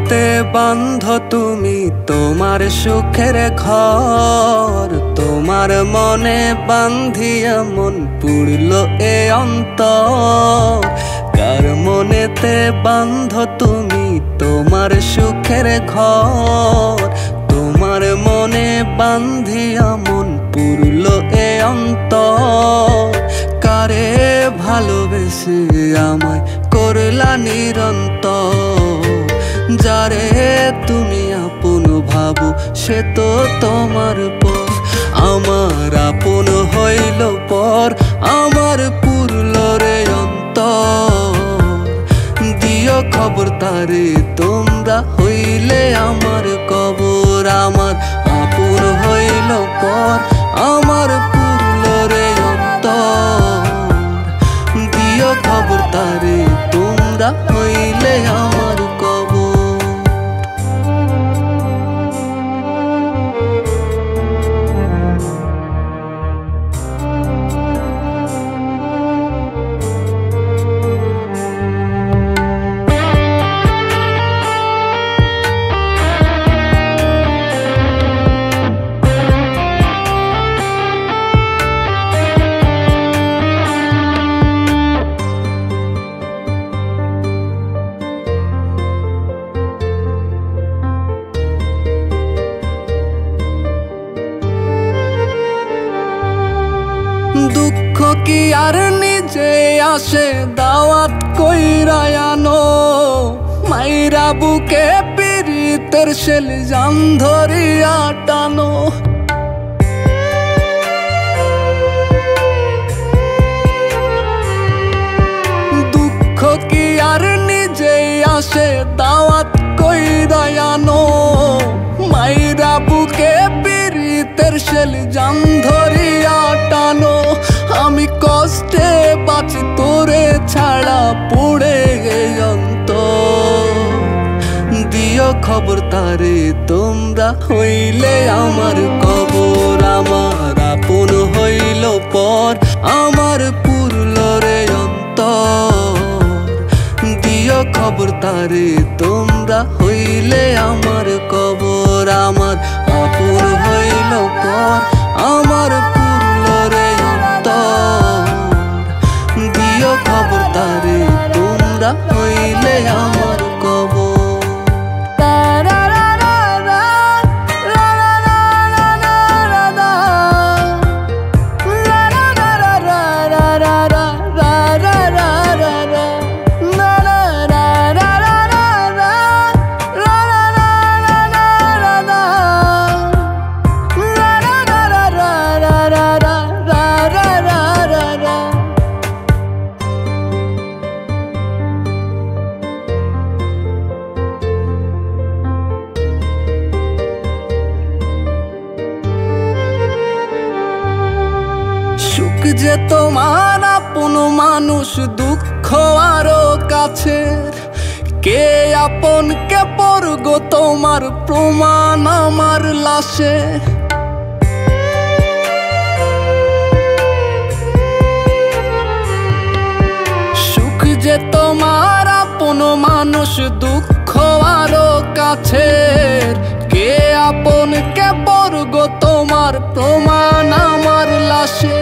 মনেতে বান্ধ তুমি তোমার সুখের ঘর। তোমার মনে বান্ধিয়া মন পুড়ল এ অন্তর। কার মনেতে বান্ধ তুমি তোমার সুখের ঘর। তোমার মনে বান্ধিয়া মন পুড়ল এ অন্তর। কারে ভালোবেসে আমায় করলা নিরন্তর। যারে তুমি আপন ভাবো সে তো তোমার পর। আমার আপন হইল পর, আমার পুরল রে অন্তর। দিও খবর তারে তোমরা হইলে আমার কবর। আমার আপন হইল পর, আমার পুরল রে অন্তর। দিও খবর তারে তোমরা হইলে আমার কবর। দুঃখ কি আর নিজে আসে দাওয়াত কইরা আনো। মাইরা বুকে পীড়িতের শেল জান ধরিয়া টানো। দুঃখ কি আর নিজে আসে দাওয়াত কইরা আনো। মাইরা বুকে পীড়িতের শেল জান ধরিয়া টানো। আমি কষ্টে বাঁচি তোরে ছাড়া পুড়ে গে অন্তর। দিও খবর তারে তোমরা হইলে আমার কবর। আমার আপন হইল পর, আমার পুরল রে অন্তর। দিও খবর তারে তোমরা হইলে আমার কবর। আমার আপন হইল পর, আমার পুরল রে অন্তর। দিও খবর তারে তোমরা হইলে আমার কবর। সুখ যে তোমার আপন মানুষ, দুঃখ আরো কাছের। কে আপন কে পর গো তোমার প্রমাণ আমার লাশে। সুখ যে তোমার আপন মানুষ, দুঃখ আরো কাছের। কে আপন কে পর গো তোমার প্রমাণ আমার লাশে।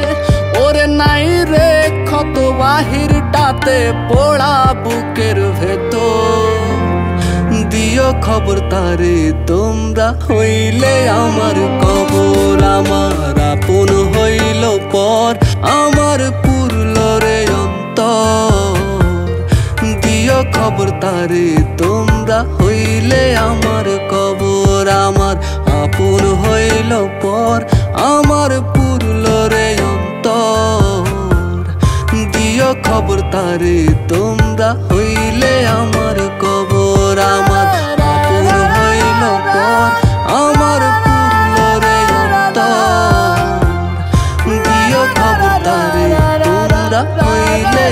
ওরে নাই রে ক্ষত বাহিরটাতে পোড়া বুকের ভেতর। দিও খবর তারে তোমরা হইলে আমার কবর। আমার আপন হইল পর, আমার পুরল রে অন্তর। দিও খবর তারে তোমরা হইলে আমার কবর। আমার আপন হইল পর, আমার পুরল রে অন্তর। দিও খবর তারে তোমরা হইলে আমার কবর। আমার আপন হইল পর, আমার পুরল রে অন্তর। দিও খবর তারে তোমরা হইলে